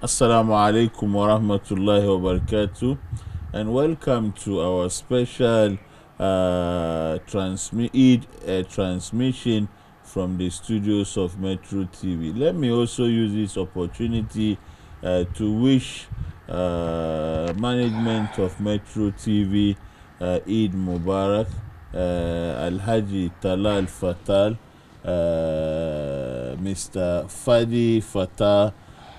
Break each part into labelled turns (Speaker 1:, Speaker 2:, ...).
Speaker 1: Assalamu alaikum wa rahmatullahi wa barakatuh, and welcome to our special transmission from the studios of Metro TV. Let me also use this opportunity to wish management of Metro TV Eid Mubarak, Alhaji Talal Fatal, Mr. Fadi Fatah,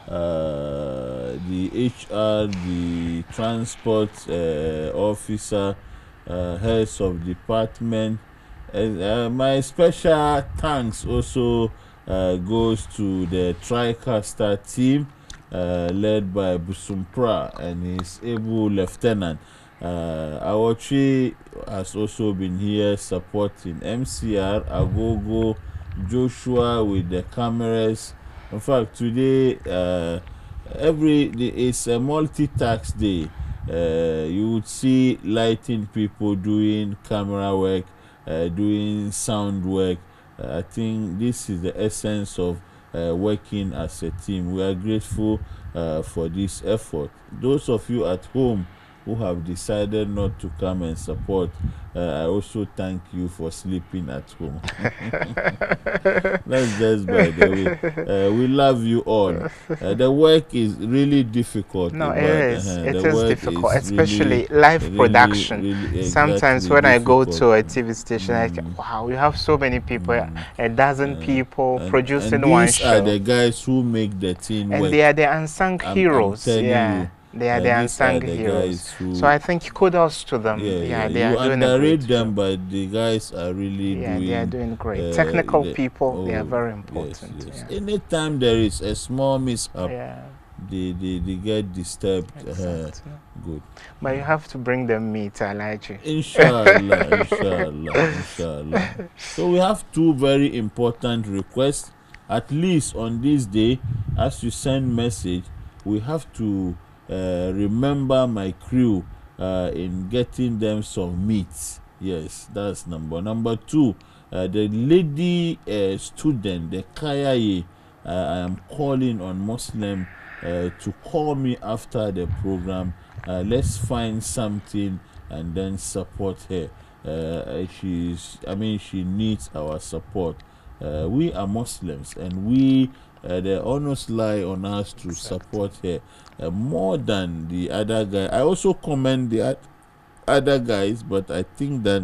Speaker 1: the HR, the transport officer, heads of department. My special thanks also goes to the TriCaster team led by Busumpra and his able lieutenant. Awochi has also been here supporting MCR, Agogo, Joshua with the cameras. In fact, today it's a multi-task day. You would see lighting people doing camera work, doing sound work. I think this is the essence of working as a team. We are grateful for this effort. Those of you at home who have decided not to come and support, I also thank you for sleeping at home. That's just by the way. We love you all. The work is really difficult.
Speaker 2: No, it is. It is difficult, especially live production.
Speaker 1: Really
Speaker 2: Sometimes
Speaker 1: exactly
Speaker 2: when I go
Speaker 1: difficult.
Speaker 2: to a TV station, I think, wow, you have so many people, a dozen people producing
Speaker 1: and
Speaker 2: one
Speaker 1: these
Speaker 2: show.
Speaker 1: are the guys who make the thing
Speaker 2: And
Speaker 1: work.
Speaker 2: they are the unsung heroes.
Speaker 1: telling
Speaker 2: yeah.
Speaker 1: you.
Speaker 2: They are the
Speaker 1: These are
Speaker 2: unsung
Speaker 1: the
Speaker 2: heroes.
Speaker 1: guys who,
Speaker 2: So I think kudos to them.
Speaker 1: yeah,
Speaker 2: They
Speaker 1: you
Speaker 2: are doing a
Speaker 1: underrate
Speaker 2: great
Speaker 1: them,
Speaker 2: job.
Speaker 1: but the guys are really doing.
Speaker 2: They are doing great. Technical people, they are very
Speaker 1: Yes,
Speaker 2: important.
Speaker 1: yes.
Speaker 2: Yeah.
Speaker 1: Anytime there is a small mishap,
Speaker 2: Yeah.
Speaker 1: they get disturbed.
Speaker 2: Exactly.
Speaker 1: Good.
Speaker 2: But you have to bring them meat, I like you.
Speaker 1: Inshallah, inshallah. So we have two very important requests. At least on this day, as you send message, we have to remember my crew in getting them some meat. Yes, that's number two. The lady student, the Kayaye, I am calling on Muslim to call me after the program. Let's find something and then support her. She needs our support. We are Muslims, and the honors lie on us to support her more than the other guy. I also commend the other guys, but I think that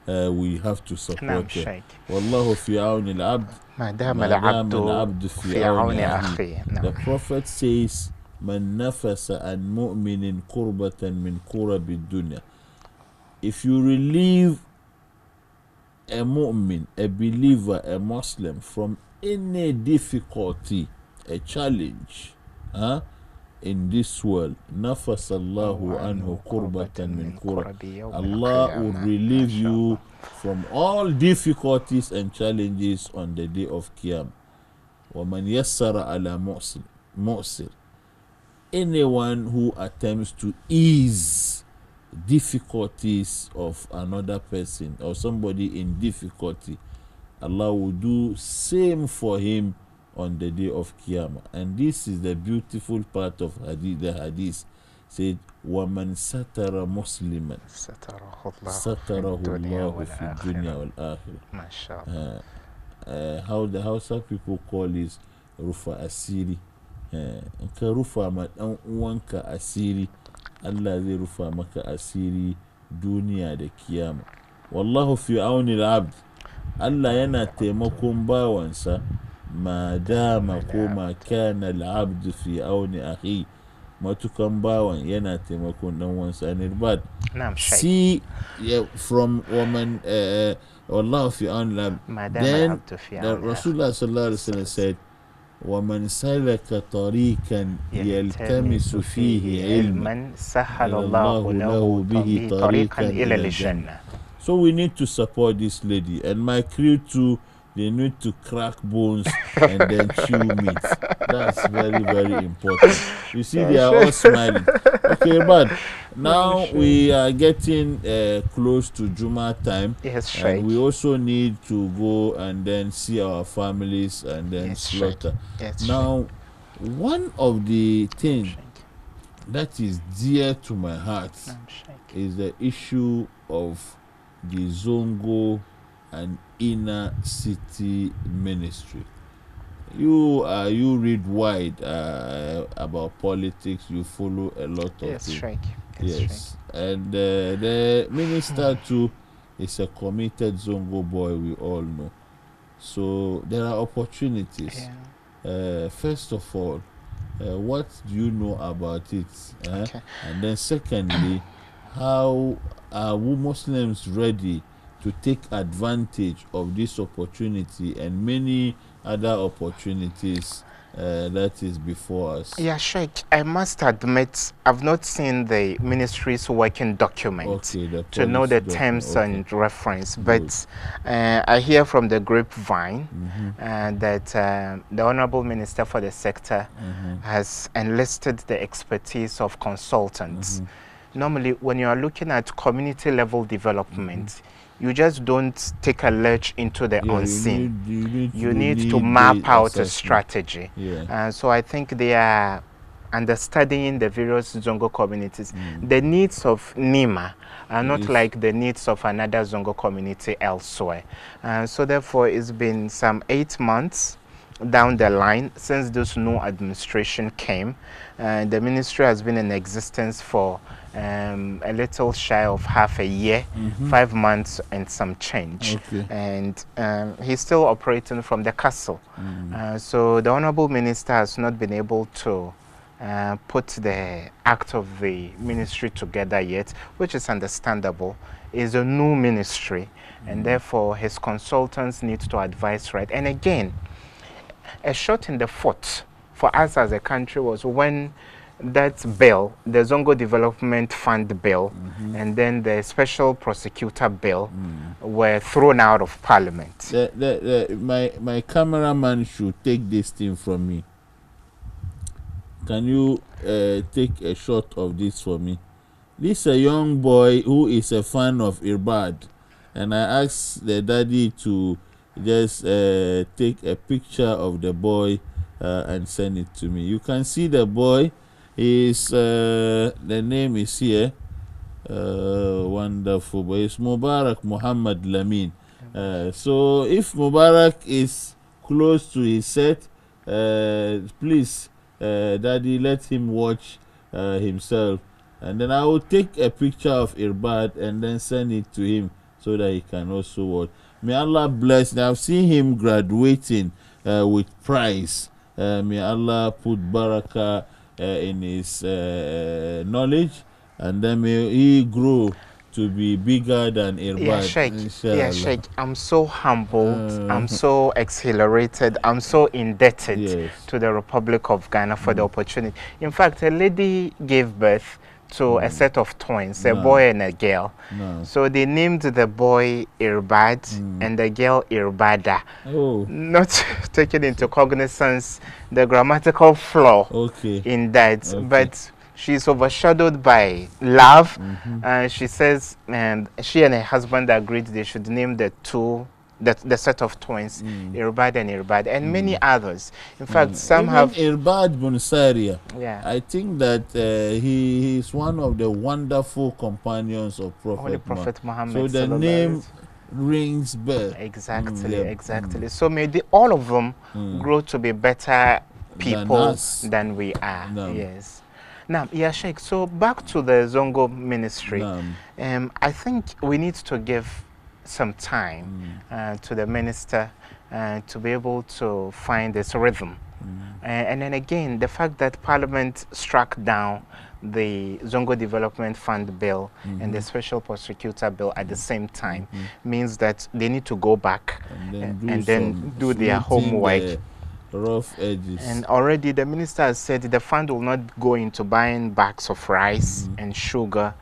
Speaker 1: we have to support her. Wallahu fi auni al-abd
Speaker 2: ma dama al-abdu fi auni akhi.
Speaker 1: The Prophet says, Man nafasa an mu'minin kurbatan min kurabi dunya. If you relieve a mu'min, a believer, a Muslim from any difficulty, a challenge in this world, nafasallahu anhu kurbatan min kurabi. Allah will relieve you from all difficulties and challenges on the day of Qiyam. وَمَنْ يَسَّرَ عَلَى مُؤْسِرٍ. Anyone who attempts to ease difficulties of another person or somebody in difficulty, Allah will do same for him on the day of Qiyamah. And this is the beautiful part of the hadith. Said, وَمَنْ سَتَرَ مُسْلِمًا سَتَرَهُ اللَّهُ فِي الدُّنْيَا وَالْآخِرَةِ. How the Hausa people call this rufa asiri. Ka rufa ma dan uwanka asiri, Allah zai rufa maka asiri duniya da kiyama. Wallahu fi auni al-abd. Allah yana taimakon bawansa ma dama ko ma kana al-abd fi auni akhi. Matukan bawan yana taimakon dan uwansa. And Irbard, see from woman Wallahu fi auni al-abd. Then the Rasulullah sallallahu alaihi wasallam said, ومن سلك طريقا يلتمس فيه علما سهل الله له به طريقا إلى الجنة. So we need to support this lady, and my crew too. They need to crack bones and then chew meat. That's very, very important. You see, they are all smiling. Okay, but now we are getting close to Juma time.
Speaker 2: Yes,
Speaker 1: and we also need to go and then see our families and then slaughter. Now, One of the things that is dear to my heart is the issue of the Zongo and inner city ministry. You read wide about politics. You follow a lot of
Speaker 2: Yes,
Speaker 1: things.
Speaker 2: Shrek.
Speaker 1: Yes, and the minister too is a committed Zongo boy. We all know. So there are opportunities.
Speaker 2: Yeah.
Speaker 1: First of all, what do you know about it?
Speaker 2: Okay.
Speaker 1: And then secondly, how are we Muslims ready to take advantage of this opportunity and many other opportunities that is before us?
Speaker 2: Yeah, Sheikh, I must admit, I've not seen the ministry's working document to know the terms and reference, but I hear from the grapevine that the Honorable Minister for the sector has enlisted the expertise of consultants. Normally, when you are looking at community level development, you just don't take a lurch into the unseen. You need to map out a strategy. So I think they are understanding the various Zongo communities. The needs of Nima are not like the needs of another Zongo community elsewhere. So therefore, it's been some 8 months down the line since this new administration came. The ministry has been in existence for a little shy of half a year, 5 months and some change. And he's still operating from the castle. So the Honorable Minister has not been able to put the act of the ministry together yet, which is understandable. It's a new ministry, and therefore his consultants need to advise right. And again, a shot in the foot for us as a country was when that bill, the Zongo Development Fund bill, and then the Special Prosecutor bill were thrown out of Parliament.
Speaker 1: My cameraman should take this thing from me. Can you take a shot of this for me? This is a young boy who is a fan of Irbard, and I asked the daddy to just take a picture of the boy and send it to me. You can see the boy. The name is here. Wonderful boy. It's Mubarak Muhammad Lamin. So if Mubarak is close to his set, please, daddy, let him watch himself, and then I will take a picture of Irbad and then send it to him so that he can also watch. May Allah bless. Now, I've seen him graduating with prize. May Allah put barakah in his knowledge, and then may he grow to be bigger than Irbad.
Speaker 2: Yeah, Sheikh, I'm so humbled, I'm so exhilarated, I'm so indebted to the Republic of Ghana for the opportunity. In fact, a lady gave birth to a set of twins, a boy and a girl. So they named the boy Irbard and the girl Irbada. Not taking into cognizance the grammatical flaw in that, but she's overshadowed by love. She says she and her husband agreed they should name the set of twins Irbad and Irbad, and many others. In fact, some
Speaker 1: even
Speaker 2: have
Speaker 1: Irbad Bunsaria.
Speaker 2: Yeah,
Speaker 1: I think that he is one of the wonderful companions of Prophet
Speaker 2: Muhammad.
Speaker 1: So the name rings bell.
Speaker 2: Exactly. So may all of them grow to be better people than we are. Yes. Now, yeah, Sheikh, so back to the Zongo ministry. I think we need to give some time to the minister to be able to find this rhythm. And then again, the fact that Parliament struck down the Zongo Development Fund bill and the Special Prosecutor bill at the same time means that they need to go back and then do their homework.
Speaker 1: Rough edges.
Speaker 2: And already the minister has said the fund will not go into buying bags of rice and sugar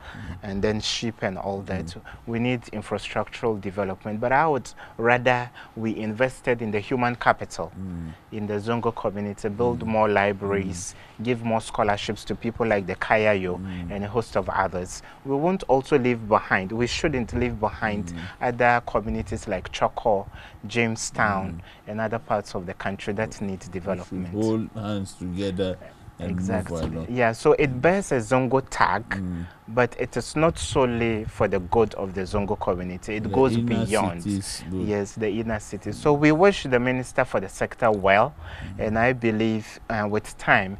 Speaker 2: and then sheep and all that. We need infrastructural development, but I would rather we invested in the human capital in the Zongo community, build more libraries, give more scholarships to people like the Kayayo and a host of others. We won't also leave behind, we shouldn't leave behind other communities like Choko, Jamestown, and other parts of the country that need development.
Speaker 1: Hold hands together.
Speaker 2: Exactly. Yeah, so it bears a Zongo tag, but it is not solely for the good of the Zongo community. It goes beyond. Yes, the inner cities. So we wish the minister for the sector well, and I believe with time,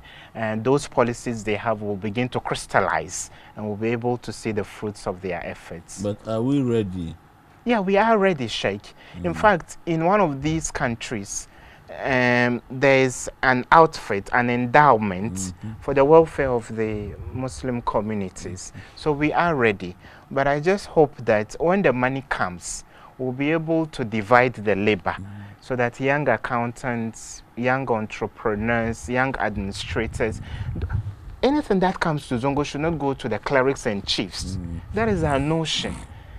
Speaker 2: those policies they have will begin to crystallize, and we'll be able to see the fruits of their efforts.
Speaker 1: But are we ready?
Speaker 2: Yeah, we are ready, Sheikh. In fact, in one of these countries, there's an outfit, an endowment for the welfare of the Muslim communities. So we are ready. But I just hope that when the money comes, we'll be able to divide the labor so that young accountants, young entrepreneurs, young administrators, anything that comes to Zongo should not go to the clerics and chiefs. That is our notion.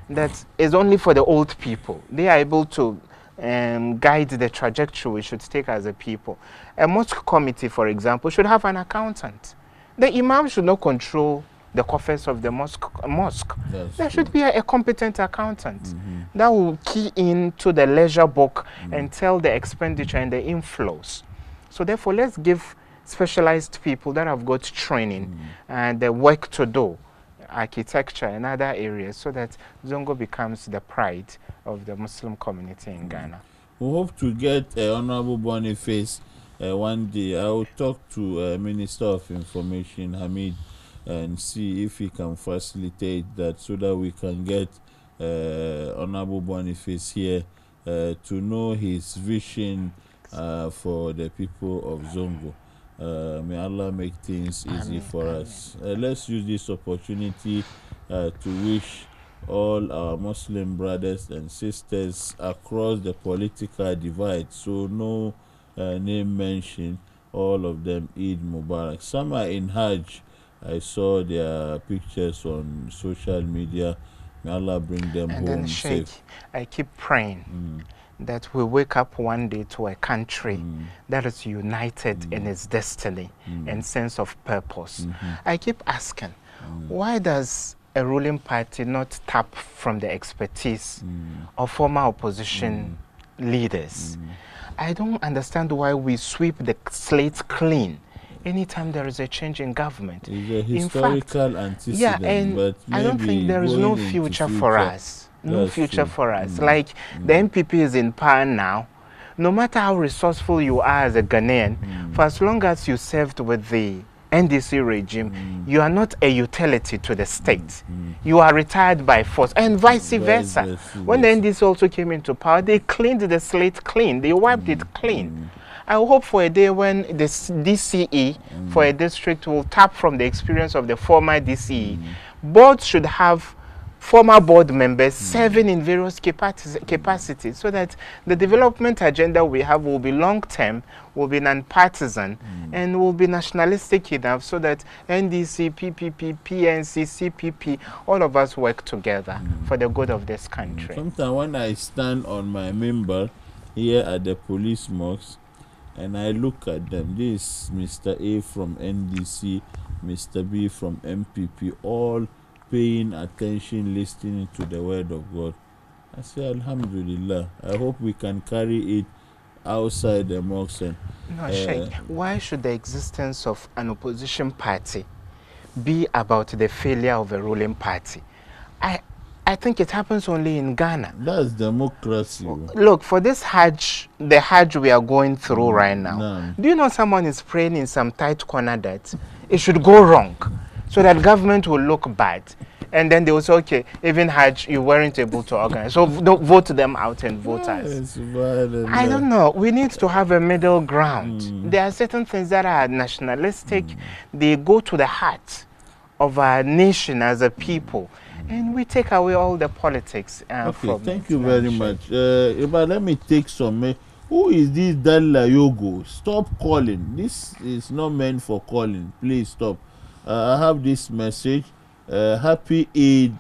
Speaker 2: That is only for the old people. They are able to guide the trajectory we should take as a people. A mosque committee, for example, should have an accountant. The imam should not control the coffers of the mosque. There should be a competent accountant that will key into the ledger book and tell the expenditure and the inflows. So therefore, let's give specialized people that have got training and the work to do, architecture and other areas, so that Zongo becomes the pride of the Muslim community in Ghana.
Speaker 1: We hope to get Honorable Boniface one day. I will talk to Minister of Information, Hamid, and see if he can facilitate that so that we can get Honorable Boniface here to know his vision for the people of Zongo. May Allah make things easy for us. Let's use this opportunity to wish all our Muslim brothers and sisters across the political divide, so no name mentioned, all of them Eid Mubarak. Some are in Hajj. I saw their pictures on social media. May Allah bring them home
Speaker 2: then, Sheikh,
Speaker 1: safe.
Speaker 2: I keep praying that we wake up one day to a country that is united in its destiny and sense of purpose. I keep asking, why does a ruling party not tap from the expertise of former opposition leaders? I don't understand why we sweep the slate clean anytime there is a change in government.
Speaker 1: It's a historical antecedent,
Speaker 2: yeah, and
Speaker 1: but
Speaker 2: I don't think there is no future for us. No future for us. Like the MPP is in power now. No matter how resourceful you are as a Ghanaian, for as long as you served with the NDC regime, you are not a utility to the state. You are retired by force, and vice versa. When the NDC also came into power, they cleaned the slate clean. They wiped it clean. I hope for a day when the DCE for a district will tap from the experience of the former DCE. Boards should have former board members serving in various capacities so that the development agenda we have will be long-term, will be non-partisan, and will be nationalistic enough so that NDC, PPP, PNC, CPP, all of us work together for the good of this country.
Speaker 1: Sometimes when I stand on my member here at the police mosque and I look at them, this Mr. A from NDC, Mr. B from MPP, all paying attention, listening to the word of God. I say, Alhamdulillah. I hope we can carry it outside the mosque.
Speaker 2: No, Sheikh, why should the existence of an opposition party be about the failure of a ruling party? I think it happens only in Ghana.
Speaker 1: That's democracy.
Speaker 2: Look, for this Hajj, the Hajj we are going through right now, do you know someone is praying in some tight corner that it should go wrong? So that government will look bad. And then they will say, okay, even Hajj, you weren't able to organize. So don't vote them out and vote us. I don't know. We need to have a middle ground. There are certain things that are nationalistic. They go to the heart of our nation as a people. And we take away all the politics from
Speaker 1: thank you very much. Ibrahim, let me take some. Who is this Dalla Yogo? Stop calling. This is not meant for calling. Please stop. I have this message. Happy Eid,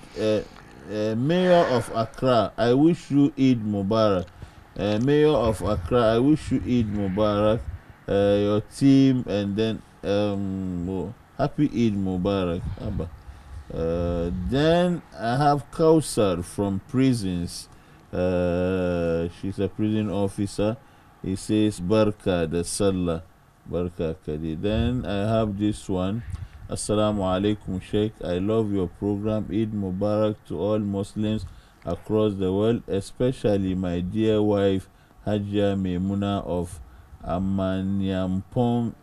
Speaker 1: Mayor of Accra. I wish you Eid Mubarak. Mayor of Accra, I wish you Eid Mubarak. Your team, and then Happy Eid Mubarak. Abba. Then I have Kausar from prisons. She's a prison officer. He says Barka the Salah. Barka Kadi. Then I have this one. Assalamu alaikum Sheikh. I love your program. Eid Mubarak to all Muslims across the world, especially my dear wife Hajia Memuna of Amanyampong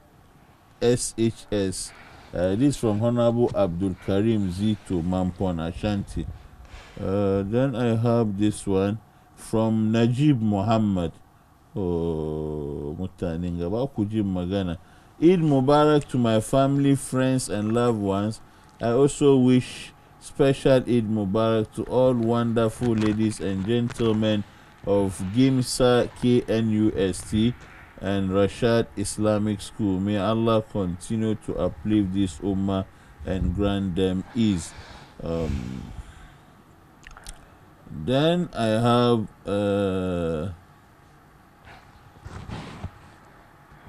Speaker 1: SHS. This from Honorable Abdul Karim Zito Mampon Ashanti. Then I have this one from Najib Muhammad. Oh, Mutaninga, ba kujib magana. Eid Mubarak to my family, friends, and loved ones. I also wish special Eid Mubarak to all wonderful ladies and gentlemen of Gimsa KNUST and Rashad Islamic School. May Allah continue to uplift this ummah and grant them ease. Then I have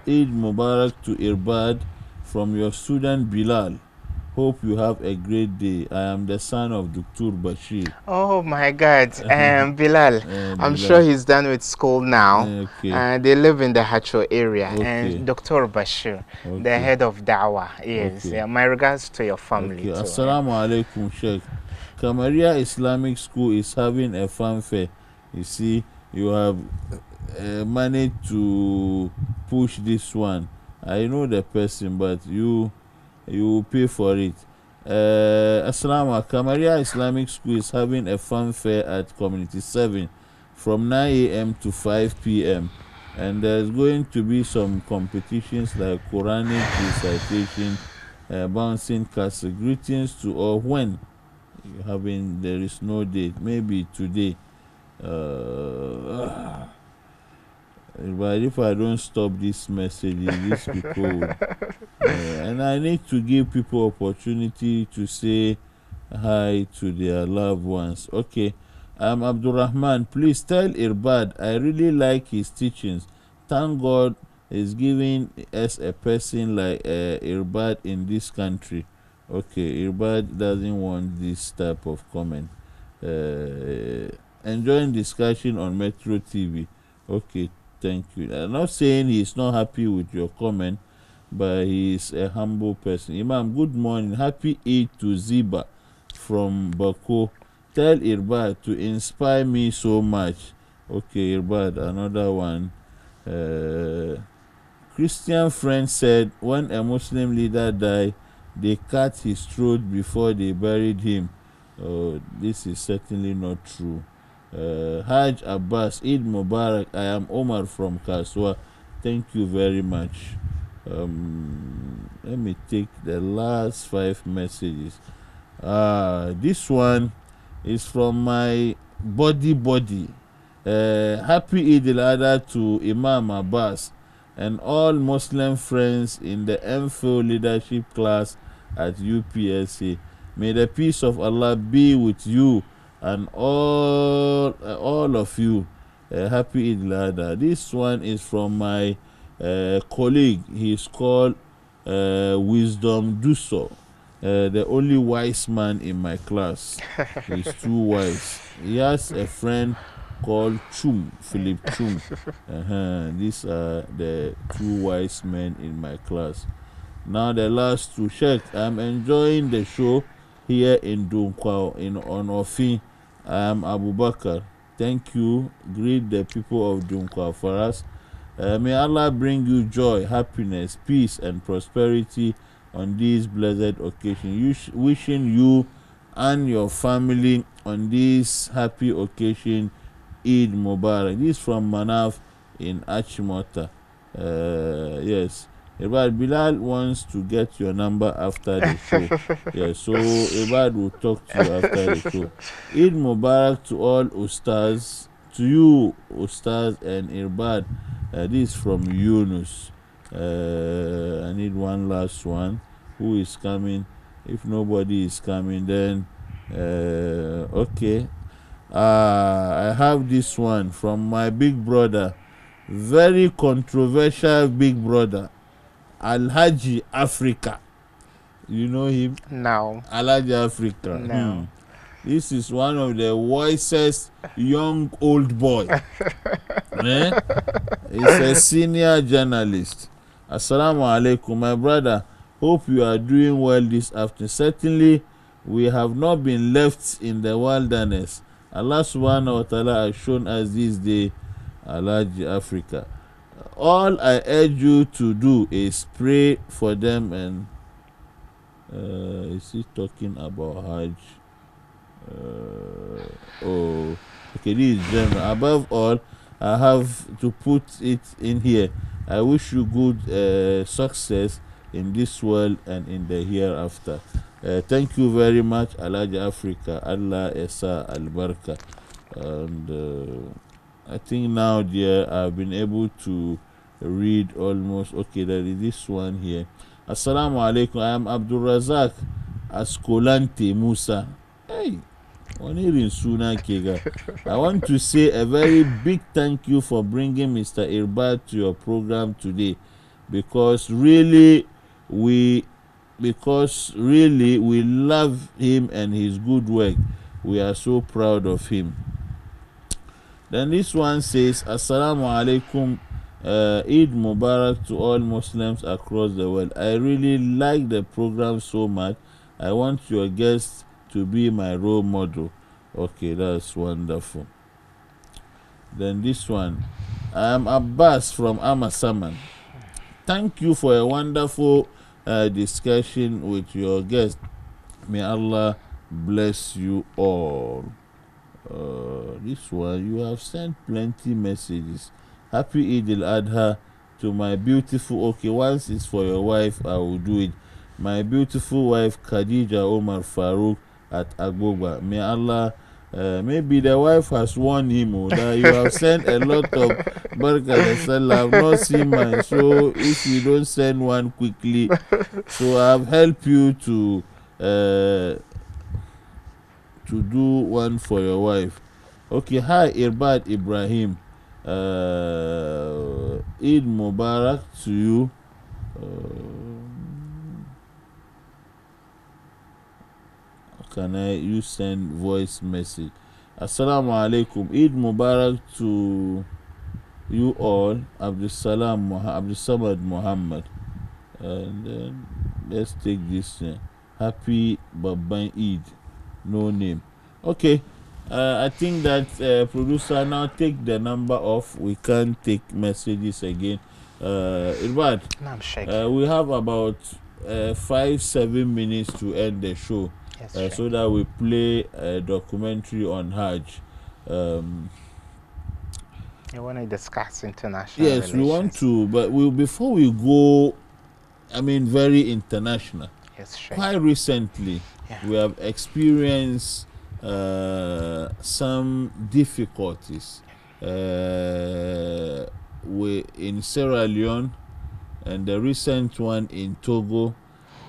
Speaker 1: Eid Mubarak to Irbard from your student Bilal. Hope you have a great day. I am the son of Dr. Bashir.
Speaker 2: Oh my God, Bilal. I'm sure he's done with school now.
Speaker 1: Okay.
Speaker 2: They live in the Hacho area.
Speaker 1: Okay.
Speaker 2: And Dr. Bashir, the head of Dawah. Yes.
Speaker 1: Okay.
Speaker 2: Yeah, my regards to your family too.
Speaker 1: Assalamu alaikum, Sheikh. Kamaria Islamic School is having a fanfare. You see, you have managed to push this one. I know the person, but you pay for it. Assalamu alaikum. Kamaria Islamic School is having a fanfare at Community 7 from 9 a.m. to 5 p.m. And there's going to be some competitions like Quranic recitation, bouncing castle. Greetings to all. When there is no date, maybe today. But if I don't stop this message, these people and I need to give people opportunity to say hi to their loved ones. Okay, I'm Abdurrahman. Please tell Irbard I really like his teachings. Thank God is giving us a person like Irbard in this country. Okay, Irbard doesn't want this type of comment. Enjoying discussion on Metro TV. Okay, thank you. I'm not saying he's not happy with your comment, but he's a humble person. Imam, good morning. Happy Eid to Ziba from Baku. Tell Irbad to inspire me so much. Okay, Irbad, another one. Christian friend said when a Muslim leader died, they cut his throat before they buried him. This is certainly not true. Hajj Abbas, Eid Mubarak. I am Omar from Kaswa. Thank you very much. Let me take the last 5 messages. This one is from my body. Happy Eid al-Adha to Imam Abbas and all Muslim friends in the MPhil leadership class at UPSA. May the peace of Allah be with you and all of you. Happy Eid al-Adha. This one is from my colleague. He's called Wisdom Duso, the only wise man in my class. He's too wise. He has a friend called Philip Chum. These are the 2 wise men in my class. Now the last 2. Sheikh, I'm enjoying the show here in Dunkwao on Ofi. I am Abu Bakr. Thank you. Greet the people of Dunkwao for us. May Allah bring you joy, happiness, peace, and prosperity on this blessed occasion. Wishing you and your family on this happy occasion, Eid Mubarak. This is from Manaf in Achimota. Yes. Irbad, Bilal wants to get your number after the show. Yeah, so Irbad will talk to you after the show. Eid Mubarak to all Ustaz, to you Ustaz and Irbad. This is from Yunus. I need one last one. Who is coming? If nobody is coming, then okay. I have this one from my big brother, very controversial big brother, Alhaji Africa. You know him?
Speaker 2: No.
Speaker 1: Alhaji Africa.
Speaker 2: No.
Speaker 1: This is one of the wisest young old boy. He's a senior journalist. Assalamu alaikum, my brother. Hope you are doing well this afternoon. Certainly, we have not been left in the wilderness. Allah subhanahu wa ta'ala has shown us this day, Alhaji Africa. All I urge you to do is pray for them. And is he talking about Hajj? Okay, this is general. Above all, I have to put it in here. I wish you good success in this world and in the hereafter. Thank you very much, Alhaji Africa. Allah Esa Al-Barka. And I think now, dear, I've been able to read almost. Okay, there is this one here. Assalamu alaikum. I am Abdul Razak Askolante Musa. Hey, I want to say a very big thank you for bringing Mr. Irbard to your program today, because really we love him and his good work. We are so proud of him. Then this one says, Assalamu alaikum, Eid Mubarak to all Muslims across the world. I really like the program so much. I want your guests to be my role model. Okay, that's wonderful. Then this one, I am Abbas from Amasaman. Thank you for a wonderful discussion with your guest. May Allah bless you all. This one, you have sent plenty messages. Happy Eid al-Adha to my beautiful, okay, once it's for your wife, I will do it. My beautiful wife, Khadija Omar Farouk at Agbogba. May Allah, maybe the wife has warned him that you have sent a lot of barakah. I have not seen mine, so if you don't send one quickly, so I've helped you to do one for your wife. Okay, hi Irbard Ibrahim. Eid Mubarak to you. Can you send voice message? Assalamu alaikum. Eid Mubarak to you all. Abdul Samad Muhammad. And then let's take this. Happy Baban Eid. No name. Okay. I think that producer, now take the number off. We can't take messages again. Irbard, we have about 5-7 minutes to end the show. Yes, so that we play a documentary on Hajj.
Speaker 2: You want to discuss international relations?
Speaker 1: We want to, but before we go, I mean, very international.
Speaker 2: Yes, sure.
Speaker 1: Quite recently, we have experienced some difficulties in Sierra Leone and the recent one in Togo.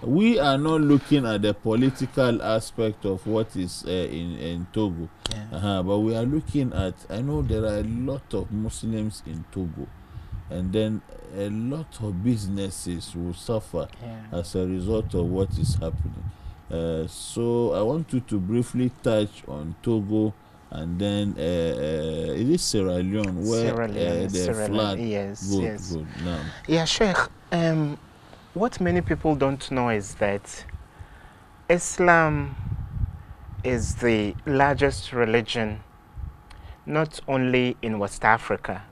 Speaker 1: We are not looking at the political aspect of what is in Togo, but we are looking at, I know there are a lot of Muslims in Togo, and then a lot of businesses will suffer as a result of what is happening. So I want you to briefly touch on Togo, and then it is Sierra Leone where the flood.
Speaker 2: Yes.
Speaker 1: Good. Now.
Speaker 2: Yeah, Sheikh. What many people don't know is that Islam is the largest religion not only in West Africa,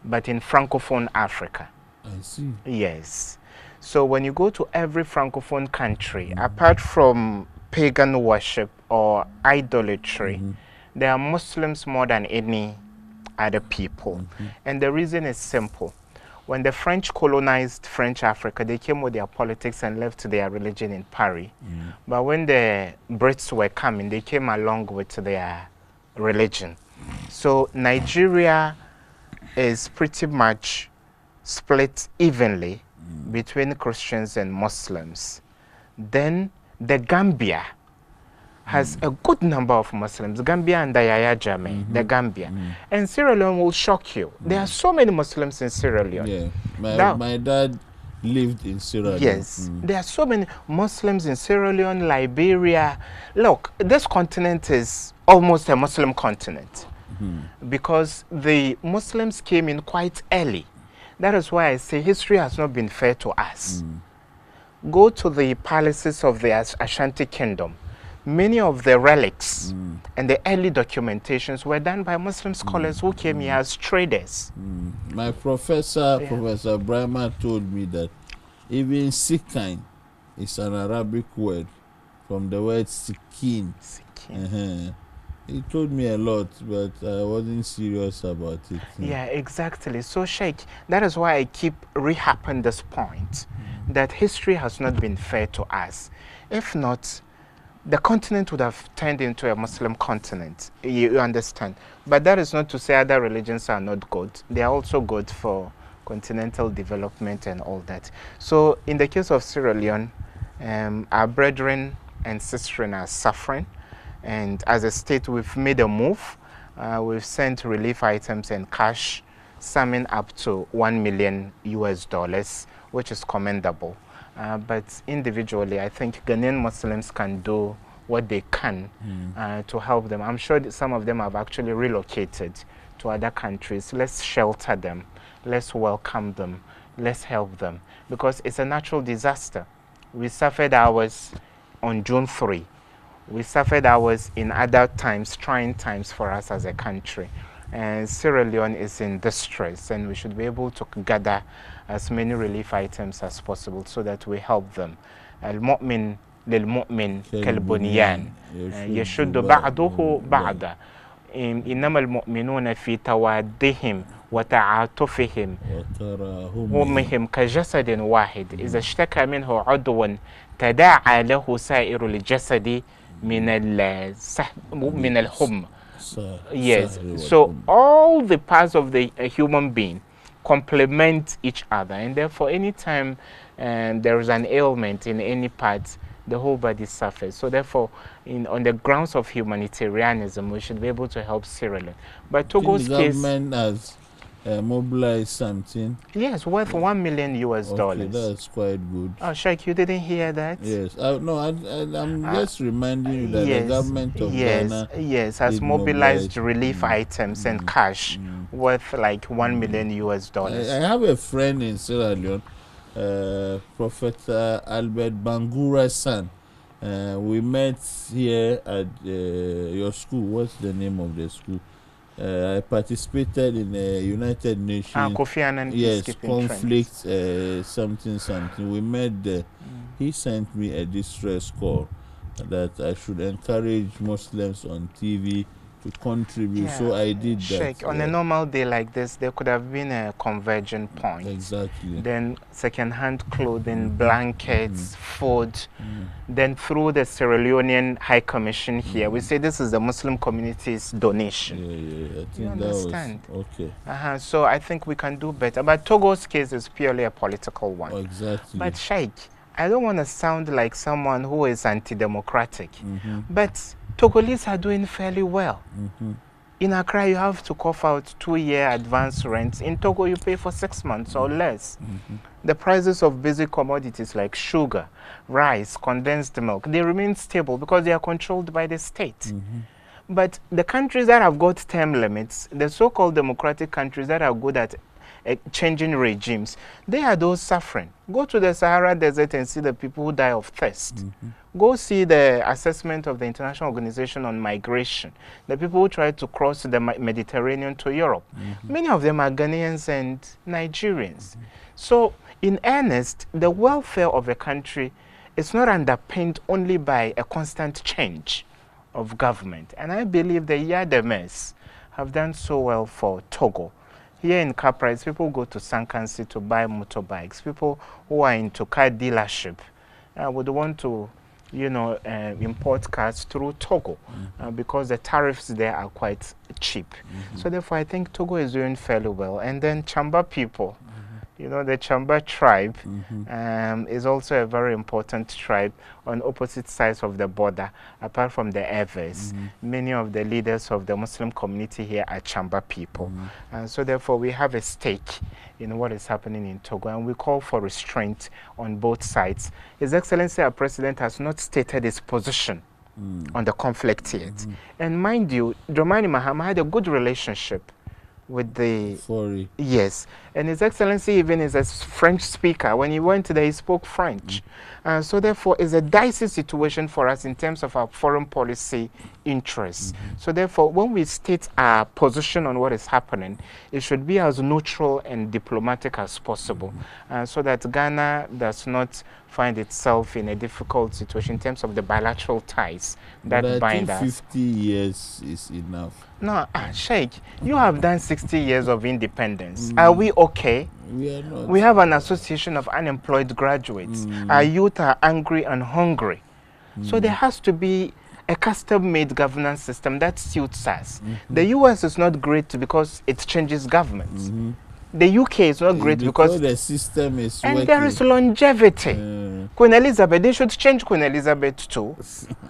Speaker 2: but in Francophone Africa.
Speaker 1: I see.
Speaker 2: Yes. So when you go to every Francophone country, apart from pagan worship or idolatry, there are Muslims more than any other people. And the reason is simple. When the French colonized French Africa, they came with their politics and left their religion in Paris. But when the Brits were coming, they came along with their religion. So Nigeria is pretty much split evenly between Christians and Muslims. Then The Gambia has a good number of Muslims. Gambia and the Yaya Jammeh, the Gambia. And Sierra Leone will shock you. There are so many Muslims in Sierra Leone.
Speaker 1: Yeah, my dad lived in Sierra Leone.
Speaker 2: Yes, there are so many Muslims in Sierra Leone, Liberia. Look, this continent is almost a Muslim continent because the Muslims came in quite early. That is why I say history has not been fair to us. Go to the palaces of the Ashanti Kingdom. Many of the relics and the early documentations were done by Muslim scholars who came here as traders.
Speaker 1: My professor, Professor Ibrahim, told me that even Sikine is an Arabic word from the word Sikin. He told me a lot, but I wasn't serious about it.
Speaker 2: Yeah, exactly. So, Sheikh, that is why I keep rehapping this point, that history has not been fair to us. If not, the continent would have turned into a Muslim continent. You understand? But that is not to say other religions are not good. They are also good for continental development and all that. So, in the case of Sierra Leone, our brethren and sisters are suffering. And as a state, we've made a move. We've sent relief items and cash, summing up to $1 million, which is commendable. But individually, I think Ghanaian Muslims can do what they can to help them. I'm sure that some of them have actually relocated to other countries. Let's shelter them. Let's welcome them. Let's help them. Because it's a natural disaster. We suffered ours on June 3. We suffered ours in other times, trying times for us as a country. And Sierra Leone is in distress, and we should be able to gather as many relief items as possible so that we help them. Al-mu'min lil-mu'min kal-bunyan yashuddu ba'duhu ba'da. إنما المؤمنون في توادهم وتعاطفهم وهم كجسد واحد إذا اشتكى منه عضو تداعى له سائر الجسد من الحمى. Yes, so all the parts of the human being complement each other, and therefore anytime there is an ailment in any part, the whole body suffers. So therefore, on the grounds of humanitarianism, we should be able to help Sierra Leone. But Togo's case,
Speaker 1: the government has mobilized something.
Speaker 2: Yes, worth $1 million.
Speaker 1: Okay, that's quite good.
Speaker 2: Oh, Sheikh, you didn't hear that?
Speaker 1: Yes, no, I'm just reminding you that the government of Ghana
Speaker 2: has mobilized relief items and cash worth like $1 million.
Speaker 1: I have a friend in Sierra Leone, Prophet Albert Bangura's son. We met here at your school. What's the name of the school? I participated in a United Nations
Speaker 2: Kofi Annan
Speaker 1: conflict something. We met there. He sent me a distress call that I should encourage Muslims on TV to contribute. So I did that.
Speaker 2: Sheikh, on a normal day like this, there could have been a converging point.
Speaker 1: Exactly.
Speaker 2: Then second-hand clothing, blankets, food. Then through the Sierra Leonean High Commission here, we say this is the Muslim community's donation.
Speaker 1: I think
Speaker 2: you understand?
Speaker 1: That was okay.
Speaker 2: So I think we can do better. But Togo's case is purely a political one.
Speaker 1: Exactly.
Speaker 2: But Sheikh, I don't want to sound like someone who is anti-democratic, but Togolese are doing fairly well. In Accra, you have to cough out 2-year advance rent. In Togo, you pay for 6 months or less. The prices of basic commodities like sugar, rice, condensed milk, they remain stable because they are controlled by the state. But the countries that have got term limits, the so-called democratic countries that are good at changing regimes, they are those suffering. Go to the Sahara Desert and see the people who die of thirst. Go see the assessment of the International Organization on Migration, the people who try to cross the Mediterranean to Europe. Many of them are Ghanaians and Nigerians. So, in earnest, the welfare of a country is not underpinned only by a constant change of government. And I believe the Yademes have done so well for Togo. Here in Caprice, people go to Sankansi to buy motorbikes. People who are into car dealership would want to, import cars through Togo because the tariffs there are quite cheap. So therefore, I think Togo is doing fairly well. And then Chamba people, You know, the Chamba tribe is also a very important tribe on opposite sides of the border. Apart from the Evers, many of the leaders of the Muslim community here are Chamba people. And so therefore we have a stake in what is happening in Togo, and we call for restraint on both sides. His Excellency, our President, has not stated his position on the conflict yet. And mind you, Dramani Mahama had a good relationship with the
Speaker 1: Fori.
Speaker 2: Yes, and His Excellency even is a French speaker. When he went there, he spoke French. So therefore, it's a dicey situation for us in terms of our foreign policy interests. So therefore, when we state our position on what is happening, it should be as neutral and diplomatic as possible, so that Ghana does not find itself in a difficult situation in terms of the bilateral ties that bind us.
Speaker 1: 50 years is enough.
Speaker 2: No, Sheikh, you have done 60 years of independence. Are we okay?
Speaker 1: We are not.
Speaker 2: We have an association of unemployed graduates. Our youth are angry and hungry. So there has to be a custom-made governance system that suits us. The US is not great because it changes governments. The UK is not great because
Speaker 1: the system is
Speaker 2: and
Speaker 1: working.
Speaker 2: There is longevity. Queen Elizabeth, they should change Queen Elizabeth too.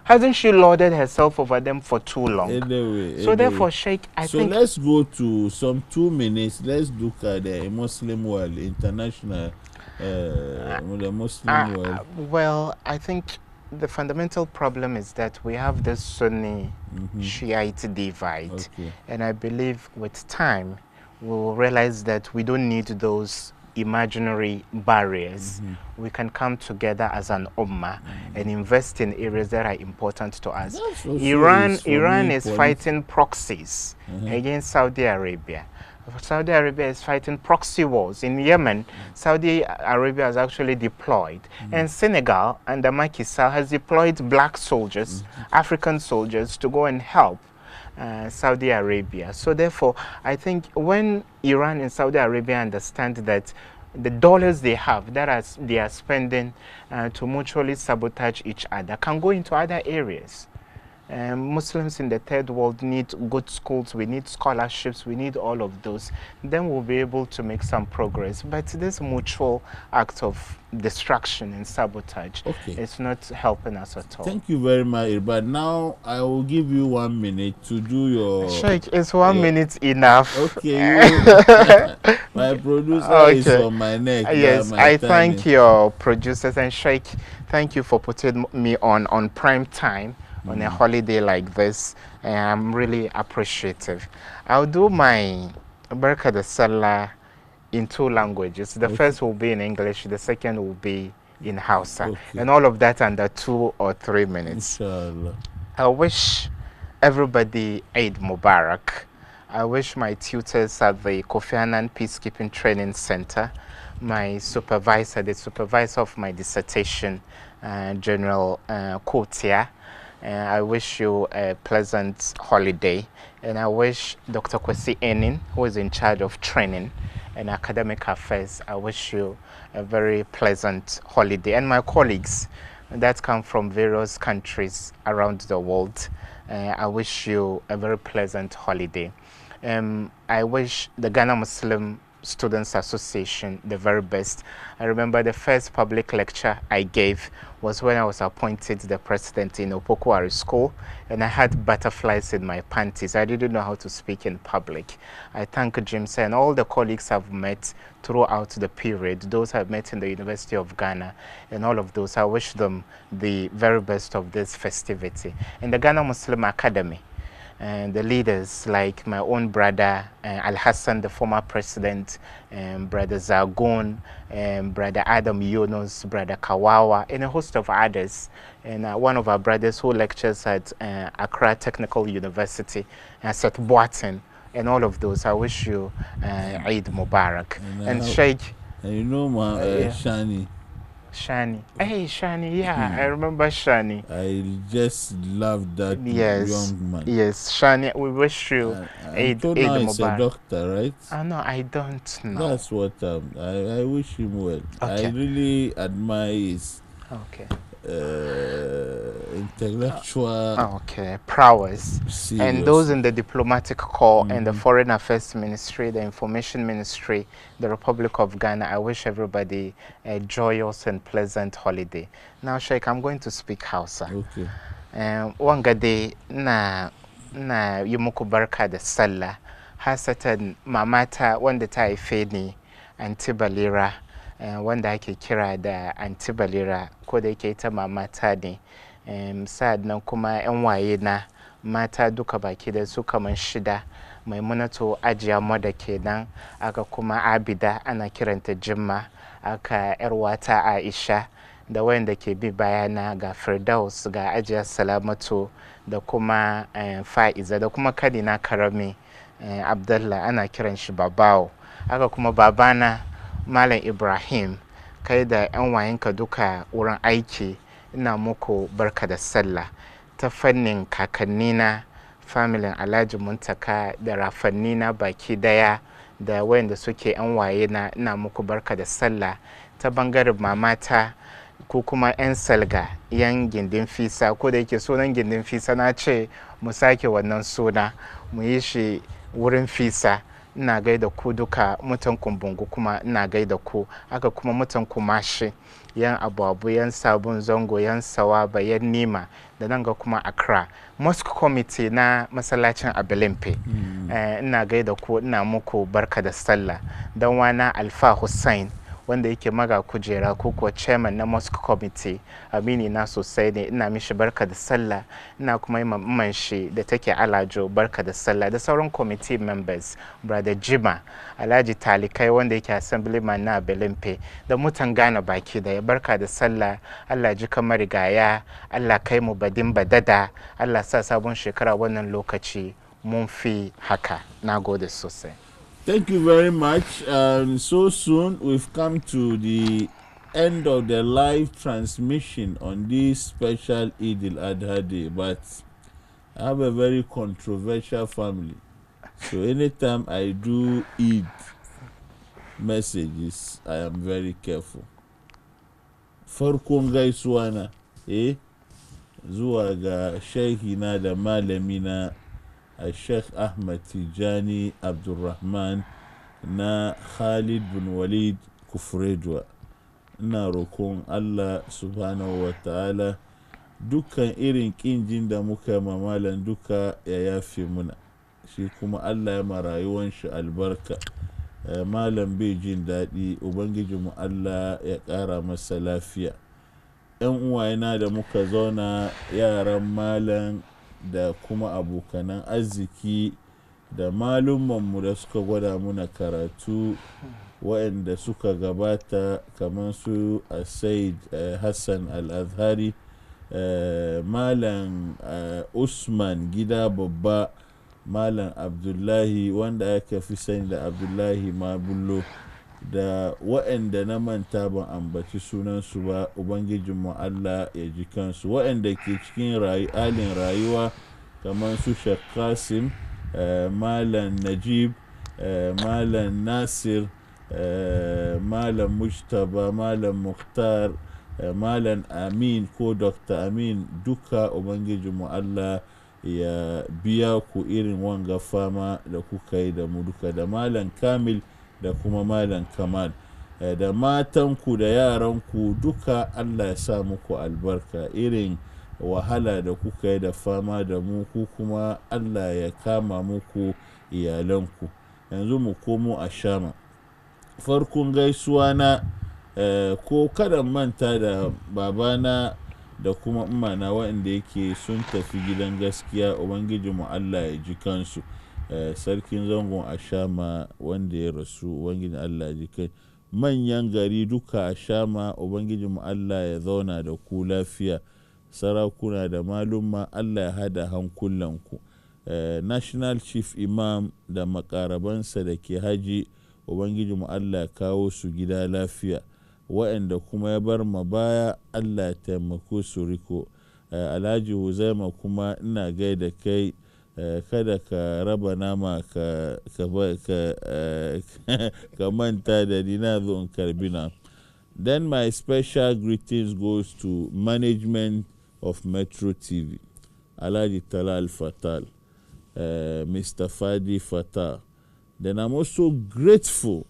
Speaker 2: Hasn't she lauded herself over them for too long?
Speaker 1: Anyway,
Speaker 2: therefore, Sheikh, I think...
Speaker 1: So let's go to some 2 minutes. Let's look at the Muslim world, international, the Muslim world.
Speaker 2: Well, I think the fundamental problem is that we have this Sunni Shiite divide. And I believe with time, we will realize that we don't need those imaginary barriers. We can come together as an ummah and invest in areas that are important to us. Iran is fighting proxies against Saudi Arabia. Saudi Arabia is fighting proxy wars. In Yemen, Saudi Arabia has actually deployed. And Senegal, under Macky Sall, has deployed black soldiers, African soldiers, to go and help Saudi Arabia. So therefore, I think when Iran and Saudi Arabia understand that the dollars they have, that they are spending to mutually sabotage each other, can go into other areas. Muslims in the third world need good schools, we need scholarships, we need all of those. Then we'll be able to make some progress. But this mutual act of destruction and sabotage is not helping us at all.
Speaker 1: Thank you very much, Irbard. Now I will give you 1 minute to do your...
Speaker 2: Sheikh, is 1 minute enough?
Speaker 1: Okay. My producer is on my neck.
Speaker 2: Yes, I thank your producers. And Sheikh, thank you for putting me on prime time. On a holiday like this, I'm really appreciative. I'll do my Baraka de Salah in 2 languages. The first will be in English, the second will be in Hausa. And all of that under 2 or 3 minutes.
Speaker 1: Inshallah.
Speaker 2: I wish everybody Eid Mubarak. I wish my tutors at the Kofi Annan Peacekeeping Training Center, my supervisor, the supervisor of my dissertation, General Kotia, I wish you a pleasant holiday, and I wish Dr. Kwesi Enin, who is in charge of training and academic affairs, I wish you a very pleasant holiday. And my colleagues that come from various countries around the world, I wish you a very pleasant holiday. I wish the Ghana Muslim Students Association the very best. I remember the first public lecture I gave was when I was appointed the president in Opokwari School, and I had butterflies in my panties. I didn't know how to speak in public. I thank James and all the colleagues I've met throughout the period, those I've met in the University of Ghana, and all of those. I wish them the very best of this festivity. And the Ghana Muslim Academy, and the leaders like my own brother Al Hassan, the former president, brother Zagun, brother Adam Yunus, brother Kawawa, and a host of others. And one of our brothers who lectures at Accra Technical University, Seth Boatin, and all of those. I wish you Eid Mubarak. And Sheikh.
Speaker 1: And you know Shani.
Speaker 2: Shani. Hey, Shani, yeah, I remember Shani.
Speaker 1: I just love that young man.
Speaker 2: Yes, Shani, we wish you Eid Mubarak.
Speaker 1: He's a doctor, right?
Speaker 2: No, I don't know.
Speaker 1: That's what I wish him well.
Speaker 2: Okay.
Speaker 1: I really admire his intellectual
Speaker 2: prowess.
Speaker 1: Seriously.
Speaker 2: And those in the diplomatic corps and the Foreign Affairs Ministry, the Information Ministry, the Republic of Ghana, I wish everybody a joyous and pleasant holiday. Now, Sheikh, I'm going to speak Hausa.
Speaker 1: Okay.
Speaker 2: Wanga de na yi muku barka da sallah, hasatan mamata wanda ta haife ni Anti Balira, wanda ake kira da Anti Balira, ko da yake ita mamata ne. Sa'annan kuma 'yan waye na mata duka baki da su kaman 6, Maimunatu Ajiya Moda kenan, aka kuma Abida ana kiranta Jimma, aka 'yar wata Aisha, da wayanda ke bi bayana ga Firdaus, ga Ajiya Salamatu, da kuma Fa'iza, da kuma kadina karami Abdullah ana kiran shi Babawo, aka kuma babana Malam Ibrahim, kai da 'yan wayenka duka wurin aiki, ina muku barka da sallah. Ta fannin kakannina, familin Alhaji Muntaka da rafannina baki daya, da wayanda suke 'yan waye na, ina muku barka da sallah. Ta bangaren mamata ko kuma 'yan salga, 'yan gindin fisa, ko da yake sunan gindin fisa na ce mu sake wannan suna mu yi shi wurin fisa, ina gaida ku duka. Mutan Kumbungu kuma ina gaida ku, aka kuma mutan Kumashi, 'yan Ababu, 'yan Sabon Zango, 'yan Sawaba, 'yan Nima, da nan ga kuma Accra. Mosque Committee na masallacin Abelimpe, ina gaida ku, ina muku barka da sallah. Dan wana Alfa Hussein, wanda yake maga kujera ko kuwa chairman na Mosque Committee, amini na sosai ne, ina mishi barka da sallah. Ina kuma yi mamman shi da take Alajo barka da sallah, da sauran committee members, brother Jima, Alhaji Talikai wanda yake assemblyman na Belimpe, da mutan Ghana baki da ya barka da sallah. Allah ji kamar rigaya, Allah kai mu badin badada, Allah sa sabon shekara wannan lokaci mun fi haka. Na gode sosai.
Speaker 1: Thank you very much. So soon we've come to the end of the live transmission on this special Eid al-Adha day, but I have a very controversial family. So anytime I do Eid messages, I am very careful. Farkon gaisuwa na, zuwa ga shaykhina da malamina Sheikh Ahmad Tijani Abdulrahman na Khalid bin Walid Kufredwa. Ina roƙon Allah subhanahu wa ta'ala dukkan irin ƙinjin da muka mamalan duka ya yafe muna, shi kuma Allah ya ma rayuwan shi albarka. Malam bai jin daɗi, ubangijinmu Allah ya ƙara masa lafiya. 'Yan uwayena da muka zauna, yaran malam da kuma abokanan arziki da malummanmu da suka gwada muna karatu, waɗanda suka gabata kamar su Said Hassan Al-Azhari, Malam Usman Gida Babba, Malam Abdullahi wanda aka fi sani da Abdullahi Mabullo, da waɗanda na manta ban ambaci sunansu ba, ubangijinmu Allah ya ji kansu. Waɗanda ke cikin halin rayuwa kamar su Sheikh Qasim, Malam Najib, Malam Nasir, Malam Mujtaba, Malam Mukhtar, Malam Amin ko Dr. Amin, duka ubangijinmu Allah ya biya ku irin wanga fama da kuka yi da mu duka, da Malam Kamil da kuma Malam Kamal, da matanku da yaranku duka. Allah ya sa muku albarka, irin wahala da kuka yi da fama da mu, ku kuma Allah ya kama muku iyalanku. Yanzu mu komo a Shama. Farkon gaisuwa na, ko kada manta da babana da kuma ummana waɗanda yake sun tafi gidan gaskiya, ubangijinmu Allah ya ji kansu. Sarkin zangon Ashama wanda ya rasu, ubangijin Allah ya ji kai. Manyan gari duka Ashama, ubangijinmu Allah ya zauna da ku lafiya. Sarakuna da malumma Allah ya hada hankulanku. National Chief Imam da makarabansa da ke haji, ubangijinmu Allah ya kawo su gida lafiya. Waɗanda kuma ya bar ma baya, Allah ya taimako su riko. Alhaji Huzaima kuma ina gaida kai, kada ka raba nama ka manta da ni, na zo in karbi na. Then my special greetings goes to management of Metro TV, Alaji Talal Fatal, Mr. Fadi Fatah. Then I'm also grateful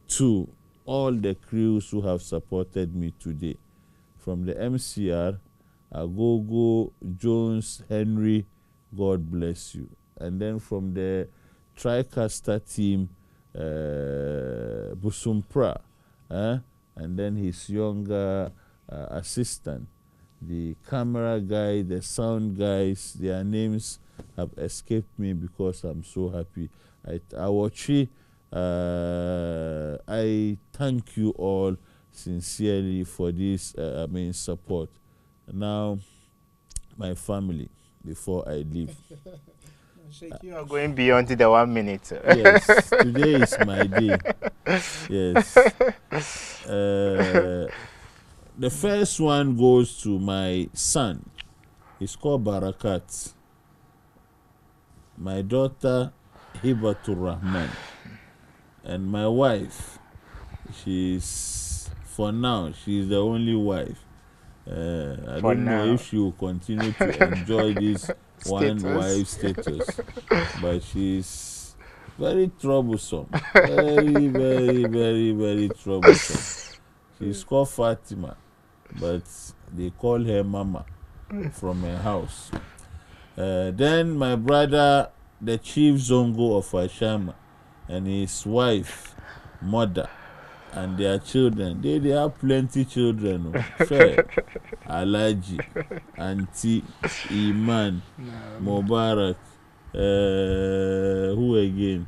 Speaker 1: to all the crews who have supported me today. From the MCR, Agogo, Jones, Henry, God bless you. And then from the TriCaster team, Busumpra, and then his younger assistant, the camera guy, the sound guys, their names have escaped me because I'm so happy. I thank you all sincerely for this support. Now, my family, before I leave.
Speaker 2: Sheikh, you are going beyond the 1 minute.
Speaker 1: Yes, today is my day. Yes. The first one goes to my son. He's called Barakat. My daughter, Hibatul Rahman. And my wife, for now, she's the only wife. I don't know if she will continue to enjoy this one wife status, but she's very troublesome. Very, very, very, very troublesome. She's called Fatima, but they call her Mama from her house. Then my brother, the chief Zongo of Ashama, and his wife, mother, and their children. They have plenty children. Fair. Alaji, Auntie, Iman, Mubarak, who again?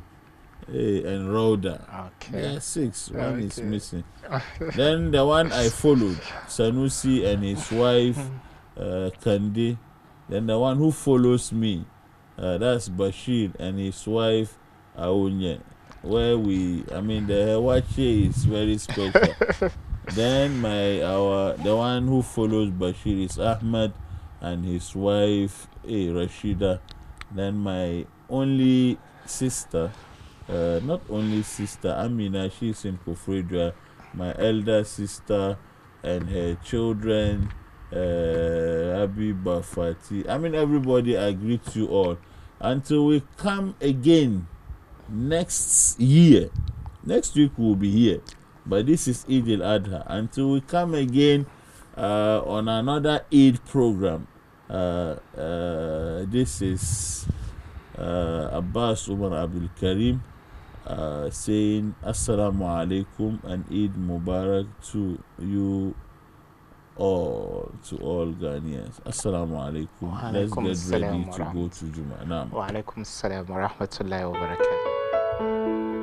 Speaker 1: And Rhoda.
Speaker 2: Okay.
Speaker 1: There are 6. One is missing. Then the one I followed, Sanusi and his wife, Kandi. Then the one who follows me, that's Bashir and his wife, Aounye. Where the Hewache is very special. Then the one who follows Bashir is Ahmad and his wife Rashida. Then my only sister, not only sister, Amina, she's in Kufridra. My elder sister and her children, Habiba, Fati. Everybody, I greet you all. Until we come again next year. Next week we'll be here. But this is Eid al-Adha. Until we come again on another Eid program. This is Abbas Umar Abdul Karim saying Assalamu alaikum and Eid Mubarak to you all, to all Ghanaians. Assalamu alaikum. Let's get ready to go to Juma.
Speaker 2: Wa alaikum assalam wa rahmatullahi wa barakatuh.